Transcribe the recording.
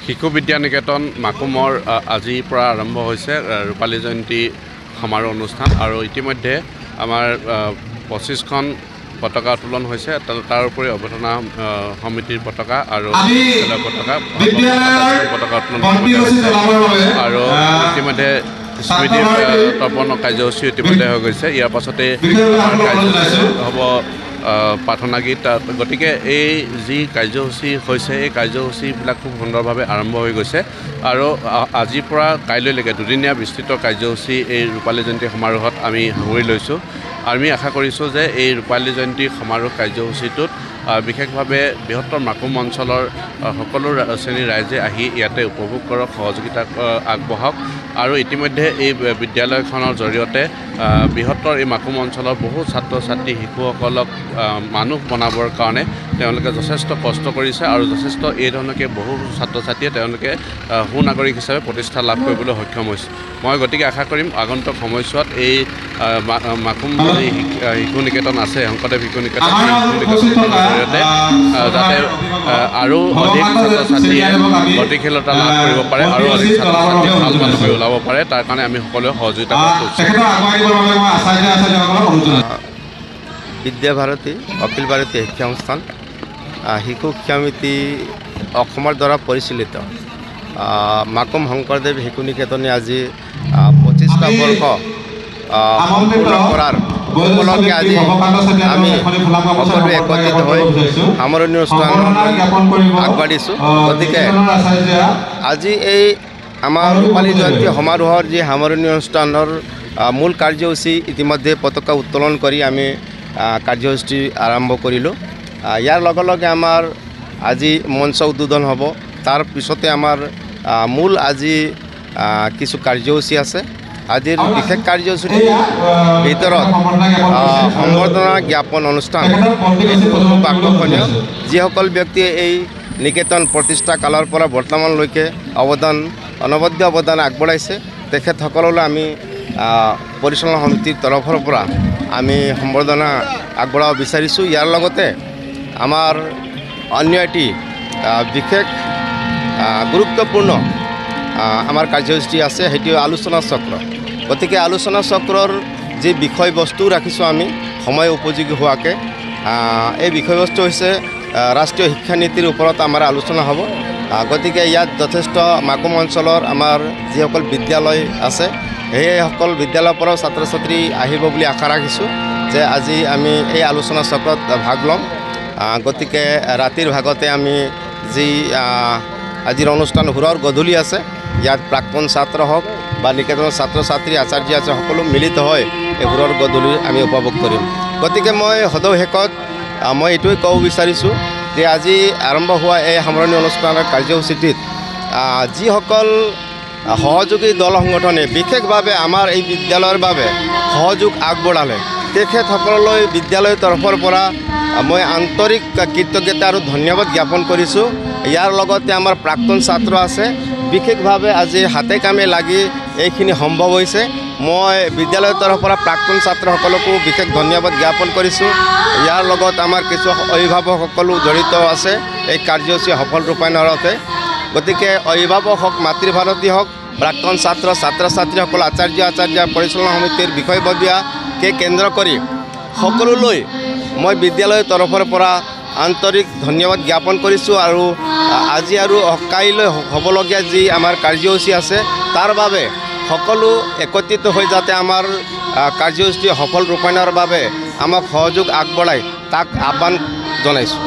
শিশু বিদ্যা নিকেতন মাকুমৰ আজিৰ পৰা আৰম্ভ হৈছে ৰূপালী জয়ন্তী সমাৰোহ অনুষ্ঠান আৰু ইতিমধ্যে আমাৰ 25খন পতাকা উত্তোলন হৈছে তাৰ উপৰি অৱধাৰণা সমিতিৰ পতাকা আৰু পতাকা উত্তোলন আৰু ইতিমধ্যে স্মৃতি তৰ্পণ কাৰ্যসূচী ইতিমধ্যে হৈ গৈছে। ইয়াৰ পাছতে হ'ব প্ৰাৰ্থনা গীত। গতিকে এই যি কাৰ্যসূচী হৈছে এই কাৰ্যসূচীবিলাক খুব সুন্দৰভাৱে আৰম্ভ হৈ গৈছে আৰু আজিৰ পৰা কাইলৈলৈকে দুদিনীয়া বিস্তৃত কাৰ্যসূচী এই ৰূপালী জয়ন্তী সমাৰোহত আমি সামৰি লৈছোঁ। আমি আশা কৰিছোঁ যে এই ৰূপালী জয়ন্তী সমাৰোহ কাৰ্যসূচীটোত বিশেষভাৱে বৃহত্তৰ মাকুম অঞ্চলৰ সকলো শ্ৰেণীৰ ৰাইজে আহি ইয়াতে উপভোগ কৰক, সহযোগিতা আগবঢ়াওক আৰু ইতিমধ্যে এই বিদ্যালয়খনৰ জৰিয়তে বৃহত্তৰ এই মাকুম অঞ্চলৰ বহু ছাত্ৰ ছাত্ৰী শিশুসকলক মানুহ বনাবৰ কাৰণে তেওঁলোকে যথেষ্ট কষ্ট কৰিছে আৰু যথেষ্ট এই ধৰণকে বহু ছাত্ৰ ছাত্ৰীয়ে তেওঁলোকে সুনাগৰিক হিচাপে প্ৰতিষ্ঠা লাভ কৰিবলৈ সক্ষম হৈছে। মই গতিকে আশা কৰিম আগন্তুক সময়ছোৱাত এই মাকুম শিশু নিকেতন আছে, শংকৰদেৱ শিশু নিকেতন জৰিয়তে যাতে আৰু অধিক ছাত্ৰ ছাত্ৰীয়ে গতিশীলতা লাভ কৰিব পাৰে আৰু অধিক ছাত্ৰ ছাত্ৰী ভাল মানুহ হৈ ওলাব পাৰে, তাৰ কাৰণে আমি সকলোৱে সহযোগিতা কৰিছোঁ। বিদ্যাভাৰতী অখিল ভাৰতীয় শিক্ষা অনুষ্ঠান শিশু শিক্ষামিতি অসমৰ দ্বাৰা পৰিচালিত মাকুম শংকৰদেৱ শিশু নিকেতনে আজি 25টা বৰ্ষ সম্পূৰ্ণ কৰাৰ উপলক্ষে আজি আমি সকলোৱে একত্ৰিত হৈ সামৰণি অনুষ্ঠান আগবাঢ়িছোঁ। গতিকে আজি এই আমাৰ ৰূপালী জয়ন্তী সমাৰোহৰ যি সামৰণি অনুষ্ঠানৰ মূল কাৰ্যসূচী ইতিমধ্যে পতাকা উত্তোলন কৰি আমি কাৰ্যসূচী আৰম্ভ কৰিলোঁ। ইয়াৰ লগে লগে আমাৰ আজি মঞ্চ উদ্বোধন হ'ব। তাৰ পিছতে আমাৰ মূল আজি কিছু কাৰ্যসূচী আছে। আজিৰ বিশেষ কাৰ্যসূচীৰ ভিতৰত সম্বৰ্ধনা জ্ঞাপন অনুষ্ঠান খুব আকৰ্ষণীয়। যিসকল ব্যক্তিয়ে এই নিকেতন প্ৰতিষ্ঠা কালৰ পৰা বৰ্তমানলৈকে অনবদ্য অৱদান আগবঢ়াইছে তেখেতসকললৈ আমি পৰিচালনা সমিতিৰ তৰফৰ পৰা আমি সম্বৰ্ধনা আগবঢ়াব বিচাৰিছোঁ। ইয়াৰ লগতে আমাৰ অন্য এটি বিশেষ গুৰুত্বপূৰ্ণ আমাৰ কাৰ্যসূচী আছে, সেইটো আলোচনা চক্ৰ। গতিকে আলোচনা চক্ৰৰ যি বিষয়বস্তু ৰাখিছোঁ আমি সময় উপযোগী হোৱাকৈ, এই বিষয়বস্তু হৈছে ৰাষ্ট্ৰীয় শিক্ষানীতিৰ ওপৰত আমাৰ আলোচনা হ'ব। গতিকে ইয়াত যথেষ্ট মাকুম অঞ্চলৰ আমাৰ যিসকল বিদ্যালয় আছে সেইসকল বিদ্যালয়ৰ পৰাও ছাত্ৰ ছাত্ৰী আহিব বুলি আশা ৰাখিছোঁ যে আজি আমি এই আলোচনা চক্ৰত ভাগ ল'ম। গতিকে ৰাতিৰ ভাগতে আমি যি আজিৰ অনুষ্ঠান সুৰৰ গধূলি আছে, ইয়াত প্ৰাক্তন ছাত্ৰ হওক বা নিকেতনৰ ছাত্ৰ ছাত্ৰী আচাৰ্য আছে সকলো মিলিত হৈ এই সুৰৰ গধূলি আমি উপভোগ কৰিম। গতিকে মই সদৌ শেষত মই এইটোৱে ক'ব বিচাৰিছোঁ যে আজি আৰম্ভ হোৱা এই সামৰণি অনুষ্ঠানৰ কাৰ্যসূচীটিত যিসকল সহযোগী দল সংগঠনে বিশেষভাৱে আমাৰ এই বিদ্যালয়ৰ বাবে সহযোগ আগবঢ়ালে তেখেতসকললৈ বিদ্যালয়ৰ তৰফৰ পৰা মই আন্তৰিক কৃতজ্ঞতা আৰু ধন্যবাদ জ্ঞাপন কৰিছোঁ। ইয়াৰ লগতে আমাৰ প্ৰাক্তন ছাত্ৰ আছে, বিশেষভাৱে আজি হাতে কামে লাগি এইখিনি সম্ভৱ হৈছে। মই বিদ্যালয়ৰ তৰফৰ পৰা প্ৰাক্তন ছাত্ৰসকলকো বিশেষ ধন্যবাদ জ্ঞাপন কৰিছোঁ। ইয়াৰ লগত আমাৰ কিছু অভিভাৱকসকলো জড়িত আছে এই কাৰ্যসূচী সফল ৰূপায়ণতে। গতিকে অভিভাৱক হওক, মাতৃভাৰতী হওক, প্ৰাক্তন ছাত্ৰ ছাত্ৰীসকল, আচাৰ্য পৰিচালনা সমিতিৰ বিষয়ববীয়াকে কেন্দ্ৰ কৰি সকলোলৈ মই বিদ্যালয়ৰ তৰফৰ পৰা আন্তৰিক ধন্যবাদ জ্ঞাপন কৰিছোঁ। আৰু আজি আৰু কাইলৈ হ'বলগীয়া যি আমাৰ কাৰ্যসূচী আছে তাৰ বাবে সকলো একত্ৰিত হৈ যাতে আমাৰ কাৰ্যসূচী সফল ৰূপায়ণৰ বাবে আমাক সহযোগ আগবঢ়ায় তাক আহ্বান জনাইছোঁ।